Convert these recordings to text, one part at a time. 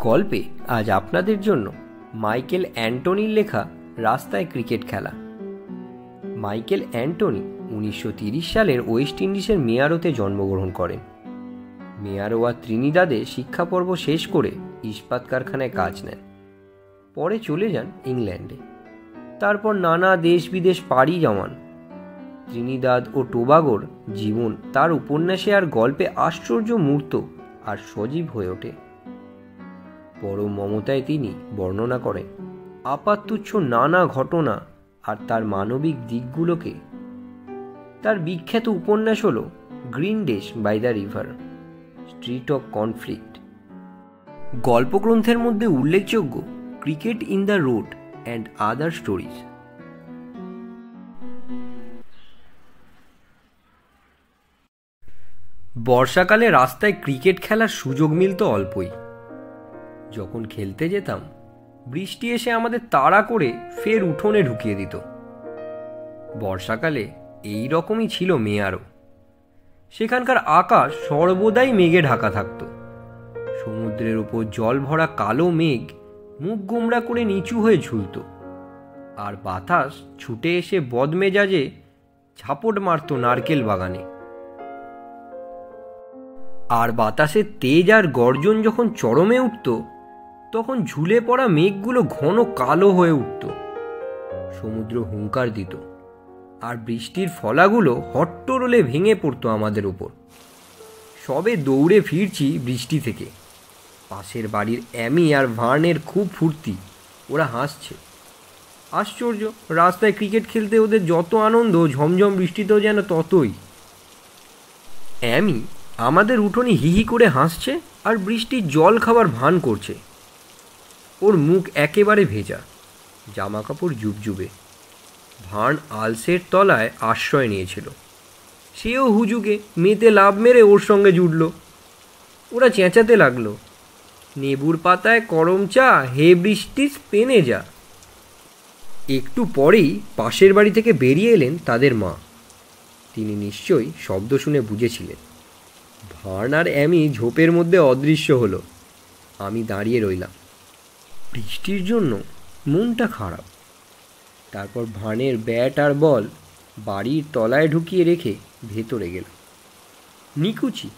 গল্পে আজ আপনাদের জন্য মাইকেল অ্যান্টনির লেখা রাস্তায় ক্রিকেট খেলা। মাইকেল অ্যান্টনি 1930 সালের ওয়েস্ট ইন্ডিজের মেয়ারোতে জন্মগ্রহণ করেন। মেয়ারো আর ত্রিনিদাদে শিক্ষাপর্ব শেষ করে ইস্পাত কারখানায় কাজ নেন। পরে চলে যান ইংল্যান্ডে। তারপর নানা দেশ বিদেশ পাড়ি জমান। ত্রিনিদাদ ও টোবাগোর জীবন তার উপন্যাসে আর গল্পে আশ্চর্য মূর্ত আর সজীব হয়ে ওঠে। পরম মমতায় তিনি বর্ণনা করেন আপাততুচ্ছ নানা ঘটনা আর তার মানবিক দিকগুলোকে। তার বিখ্যাত উপন্যাস হল Green Days by the River, Street of Conflict. গল্পগ্রন্থের মধ্যে উল্লেখযোগ্য Cricket in the Road and Other Stories. বর্ষাকালে রাস্তায় ক্রিকেট খেলার সুযোগ মিলত অল্পই। যখন খেলতে যেতাম, বৃষ্টি এসে আমাদের তাড়া করে ফের উঠোনে ঢুকিয়ে দিত। বর্ষাকালে এই রকমই ছিল মেয়ারও। সেখানকার আকাশ সর্বদাই মেঘে ঢাকা থাকত। সমুদ্রের ওপর জল ভরা কালো মেঘ মুখ গোমড়া করে নিচু হয়ে ঝুলত, আর বাতাস ছুটে এসে বদমেজাজে ঝাপট মারত নারকেল বাগানে। আর বাতাসের তেজ আর গর্জন যখন চরমে উঠত, তখন ঝুলে পড়া মেঘগুলো ঘন কালো হয়ে উঠত। সমুদ্র হুঙ্কার দিত, আর বৃষ্টির ফলাগুলো হট্টরোলে ভেঙে পড়তো আমাদের উপর। সবে দৌড়ে ফিরছি বৃষ্টি থেকে। পাশের বাড়ির অ্যামি আর ভার্নের খুব ফুর্তি, ওরা হাসছে। আশ্চর্য, রাস্তায় ক্রিকেট খেলতে ওদের যত আনন্দ, ঝমঝম বৃষ্টিতেও যেন ততই। অ্যামি আমাদের উঠোনে হিহি করে হাসছে আর বৃষ্টির জল খাবার ভান করছে। ওর মুখ একেবারে ভেজা, জামা কাপড় জুবজুবে। ভার্ন আলসের তলায় আশ্রয় নিয়েছিল। সেও হুজুগে মেতে লাভ মেরে ওর সঙ্গে জুটল। ওরা চেঁচাতে লাগলো, নেবুর পাতায় করম চা, হে বৃষ্টি স্পেনে যা। একটু পরেই পাশের বাড়ি থেকে বেরিয়ে এলেন তাদের মা। তিনি নিশ্চয়ই শব্দ শুনে বুঝেছিলেন। ভার্ন আর অ্যামি ঝোপের মধ্যে অদৃশ্য হলো। আমি দাঁড়িয়ে রইলাম। বৃষ্টির জন্য মনটা খারাপ। তারপর ভার্নের ব্যাট আর বল বাড়ির তলায় ঢুকিয়ে রেখে ভেতরে গেলাম। নিকুচি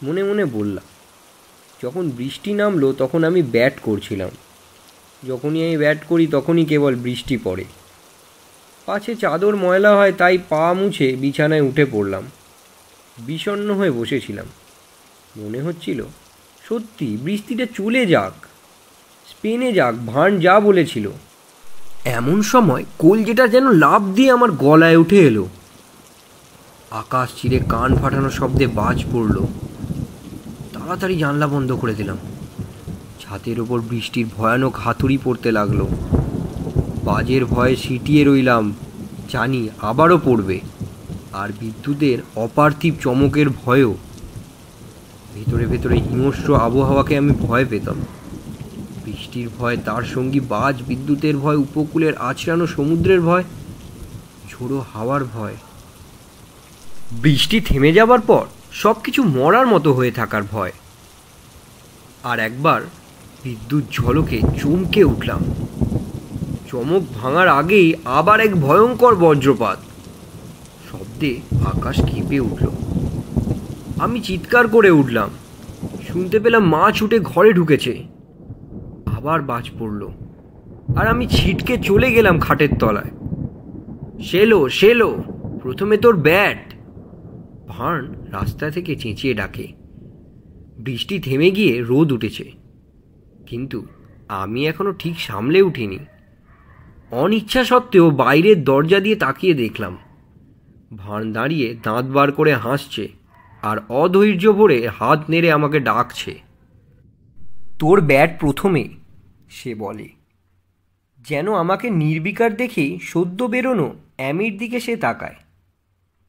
মনে মনে বললাম। যখন বৃষ্টি নামলো তখন আমি ব্যাট করছিলাম। যখনই আমি ব্যাট করি তখনই কেবল বৃষ্টি পড়ে। পাছে চাদর ময়লা হয়, তাই পা মুছে বিছানায় উঠে পড়লাম। বিষণ্ণ হয়ে বসেছিলাম। মনে হচ্ছিল সত্যি বৃষ্টিটা চলে যাক, স্পেনে যাক, ভার্ন যা বলেছিল। এমন সময় কলজেটা যেন লাফ দিয়ে আমার গলায় উঠে এলো। আকাশ চিরে কান ফাটানো শব্দে বাজ পড়ল। তাড়াতাড়ি জানলা বন্ধ করে দিলাম। ছাদের ওপর বৃষ্টির ভয়ানক হাতুড়ি পড়তে লাগলো। বাজের ভয়ে সিটিয়ে রইলাম, জানি আবারও পড়বে। আর বিদ্যুতের অপার্থিব চমকের ভয়ও। ভেতরে ভেতরে হিংস্র আবহাওয়াকে আমি ভয় পেতাম। বৃষ্টির ভয়, তার সঙ্গী বাজ, বিদ্যুতের ভয়, উপকূলের আছড়ানো সমুদ্রের ভয়, ঝোড়ো হাওয়ার ভয়। বৃষ্টি থেমে যাবার পর সব কিছু মরার মতো হয়ে থাকার ভয়। আর একবার বিদ্যুৎ ঝলকে চমকে উঠলাম। চমক ভাঙার আগেই আবার এক ভয়ঙ্কর বজ্রপাত। শব্দে আকাশ কেঁপে উঠল। আমি চিৎকার করে উঠলাম। শুনতে পেলাম মা ছুটে ঘরে ঢুকেছে। আবার বাজ পড়ল, আর আমি ছিটকে চলে গেলাম খাটের তলায়। শেলো শেলো, প্রথমে তোর ব্যাট। ভার্ন রাস্তা থেকে চেঁচিয়ে ডাকে। বৃষ্টি থেমে গিয়ে রোদ উঠেছে, কিন্তু আমি এখনো ঠিক সামলে উঠিনি। অনিচ্ছা সত্ত্বেও বাইরের দরজা দিয়ে তাকিয়ে দেখলাম ভার্ন দাঁড়িয়ে দাঁত বার করে হাসছে আর অধৈর্য ভরে হাত নেড়ে আমাকে ডাকছে। তোর ব্যাট প্রথমে, সে বলে। যেন আমাকে নির্বিকার দেখেই সদ্য বেরোনো অ্যামির দিকে সে তাকায়।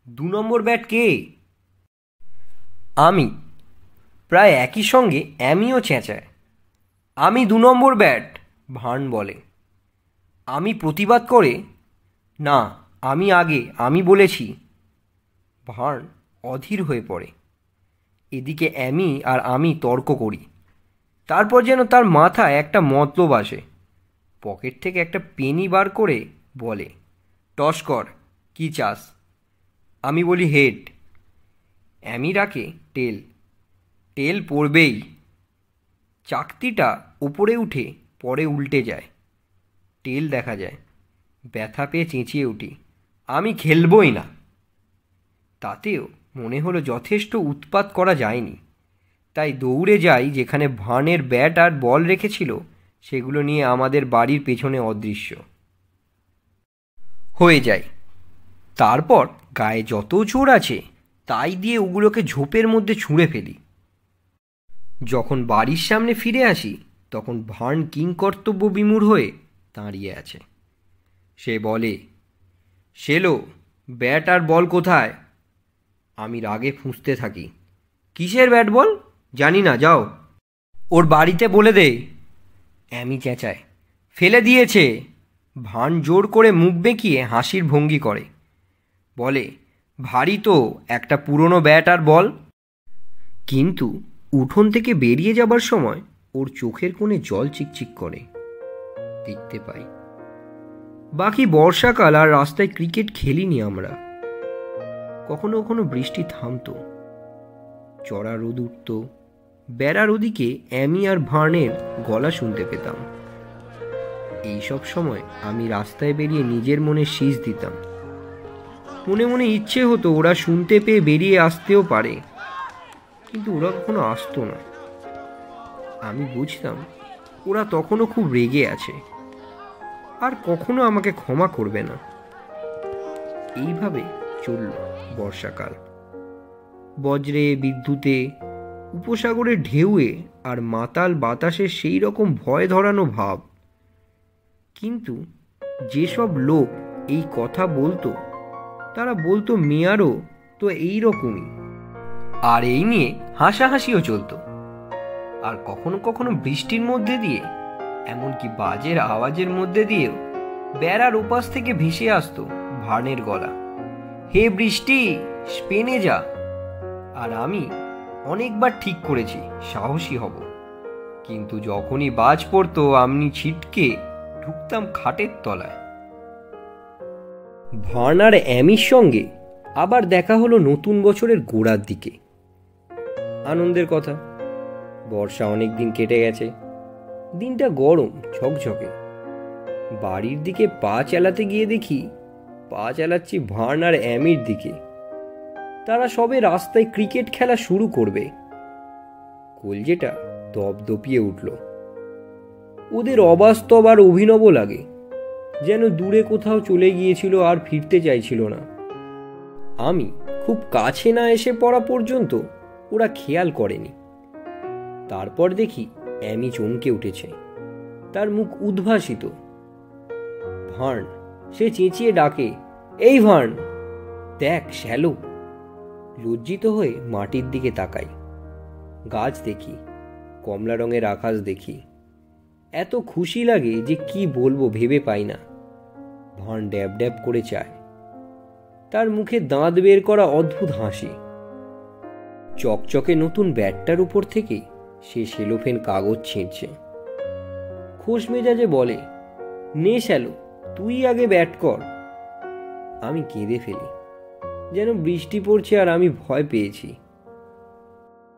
2 নম্বর ব্যাট কে? আমি। প্রায় একই সঙ্গে অ্যামিও চেঁচায়। আমি 2 নম্বর ব্যাট, ভার্ন বলে। আমি প্রতিবাদ করে, না আমি আগে, আমি বলেছি। ভার্ন অধীর হয়ে পড়ে। এদিকে অ্যামি আর আমি তর্ক করি। তারপর যেন তার মাথায় একটা মতলব আসে। পকেট থেকে একটা পেনি বার করে বলে, টস কর, কি চাস? আমি বলি হেড। অ্যামি ডাকে টেল। টেল পড়বেই। চাকতিটা ওপরে উঠে পরে উল্টে যায়। টেল দেখা যায়। ব্যথা পেয়ে চেঁচিয়ে উঠি, আমি খেলবই না। তাতেও মনে হলো যথেষ্ট উৎপাত করা যায়নি, তাই দৌড়ে যাই যেখানে ভার্নের ব্যাট আর বল রেখেছিল সেগুলো নিয়ে আমাদের বাড়ির পেছনে অদৃশ্য হয়ে যায়। তারপর গায়ে যত জোর আছে তাই দিয়ে ওগুলোকে ঝোপের মধ্যে ছুঁড়ে ফেলি। যখন বাড়ির সামনে ফিরে আসি তখন ভার্ন কিংকর্তব্য বিমূঢ় হয়ে দাঁড়িয়ে আছে। সে বলে, শেলো, ব্যাট আর বল কোথায়? আমি রাগে ফুঁসতে থাকি, কিসের ব্যাট বল? জানি না, যাও ওর বাড়িতে বলে দে। অ্যামি চেঁচায়, ফেলে দিয়েছে। ভার্ন জোর করে মুখ বেঁকিয়ে হাসির ভঙ্গি করে, বলে, ভারী তো একটা পুরনো ব্যাট আর বল। কিন্তু উঠোন থেকে বেরিয়ে যাবার সময় ওর চোখের কোণে জল চিকচিক করে দেখতে পাই। বাকি বর্ষাকাল আর রাস্তায় ক্রিকেট খেলিনি আমরা। কখনো কখনো বৃষ্টি থামতো, চড়া রোদ উঠত, বেড়ার ওদিকে অ্যামি আর ভার্নের গলা শুনতে পেতাম। এইসব সময় আমি রাস্তায় বেরিয়ে নিজের মনে শীষ দিতাম। মনে মনে ইচ্ছে হতো ওরা শুনতে পেয়ে বেরিয়ে আসতেও পারে, কিন্তু ওরা কখনো আসতো না। আমি বুঝতাম ওরা তখনও খুব রেগে আছে আর কখনো আমাকে ক্ষমা করবে না। এইভাবে চলল বর্ষাকাল। বজ্রে, বিদ্যুতে, উপসাগরের ঢেউয়ে আর মাতাল বাতাসের সেই রকম ভয় ধরানো ভাব। কিন্তু যেসব লোক এই কথা বলতো তারা বলতো মেয়ারও তো এই রকমই, আর এই নিয়ে হাসাহাসিও চলতো। আর কখনো কখনো বৃষ্টির মধ্যে দিয়ে, এমনকি বাজের আওয়াজের মধ্যে দিয়েও বেড়ার ওপাশ থেকে ভেসে আসতো ভার্নের গলা, হে বৃষ্টি, স্পেনে যা। আর আমি অনেকবার ঠিক করেছি সাহসী হব, কিন্তু যখনই বাজ পড়তো আমি ছিটকে ঢুকতাম খাটের তলায়। ভার্ন আর অ্যামির সঙ্গে আবার দেখা হলো নতুন বছরের গোড়ার দিকে। আনন্দের কথা। বর্ষা অনেক দিন কেটে গেছে। দিনটা গরম ঝকঝকে। বাড়ির দিকে পা চালাতে গিয়ে দেখি পা চালাচ্ছি ভার্ন আর অ্যামির দিকে। তারা সবে রাস্তায় ক্রিকেট খেলা শুরু করবে। কলজেটা দপদপিয়ে উঠল। ওদের অবাস্তব আর অভিনব লাগে, যেন দূরে কোথাও চলে গিয়েছিল আর ফিরতে চাইছিল না। আমি খুব কাছে না এসে পড়া পর্যন্ত ওরা খেয়াল করেনি। তারপর দেখি অ্যামি চমকে উঠেছে, তার মুখ উদ্ভাসিত। ভার্ন, সে চেঁচিয়ে ডাকে, এই ভার্ন, দেখ শ্যালো। লজ্জিত হয়ে মাটির দিকে তাকাই। গাছ দেখি, কমলা রঙের আকাশ দেখি। এত খুশি লাগে যে কি বলবো ভেবে পাই না। ভার্ন ড্যাব ড্যাব করে চায়। তার মুখে দাঁত বের করা অদ্ভুত হাসি। চকচকে নতুন ব্যাটটার উপর থেকে সে সেলোফেন কাগজ ছিঁড়ছে। খোশ মেজাজে বলে, নে শ্যালো, তুই আগে ব্যাট কর। আমি কেঁদে ফেলি, যেন বৃষ্টি পড়ছে আর আমি ভয় পেয়েছি।